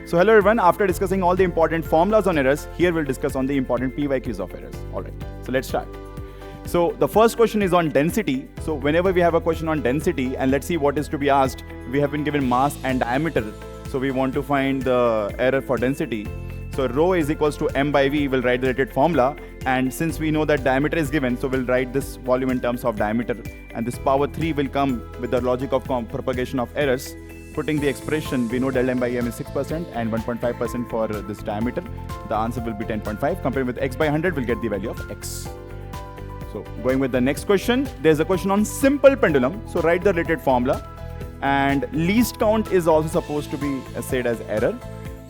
So hello everyone, after discussing all the important formulas on errors, here we'll discuss on the important PYQs of errors. Alright, so let's start. So the first question is on density. So whenever we have a question on density, and let's see what is to be asked, we have been given mass and diameter. So we want to find the error for density. So rho is equals to m by v, we'll write the related formula. And since we know that diameter is given, so we'll write this volume in terms of diameter. And this power 3 will come with the logic of propagation of errors. Putting the expression, we know del m by m is 6% and 1.5% for this diameter. The answer will be 10.5. Comparing with x by 100, we'll get the value of x. So going with the next question, there's a question on simple pendulum. So write the related formula. And least count is also supposed to be said as error.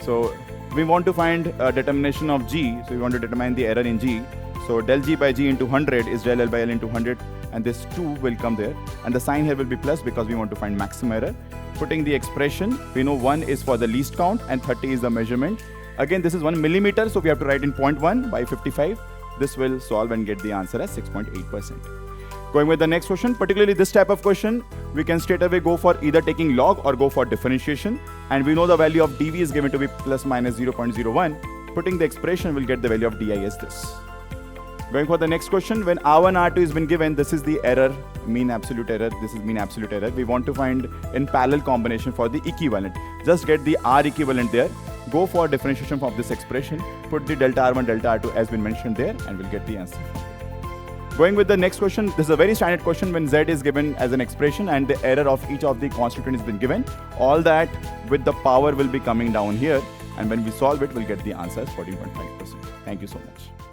So we want to find a determination of g. So we want to determine the error in g. So del g by g into 100 is del l by l into 100. And this 2 will come there. And the sign here will be plus because we want to find maximum error. Putting the expression, we know 1 is for the least count and 30 is the measurement. Again, this is 1 millimeter, so we have to write in 0.1 by 55. This will solve and get the answer as 6.8%. Going with the next question, particularly this type of question, we can straight away go for either taking log or go for differentiation. And we know the value of dv is given to be plus minus 0.01. Putting the expression, we'll get the value of di as this. Going for the next question, when R1, R2 has been given, this is the error, mean absolute error, this is mean absolute error. We want to find in parallel combination for the equivalent. Just get the R equivalent there, go for differentiation of this expression, put the delta R1, delta R2 as been mentioned there, and we'll get the answer. Going with the next question, this is a very standard question when Z is given as an expression and the error of each of the constituent has been given. All that with the power will be coming down here, and when we solve it, we'll get the answer as 14.5%. Thank you so much.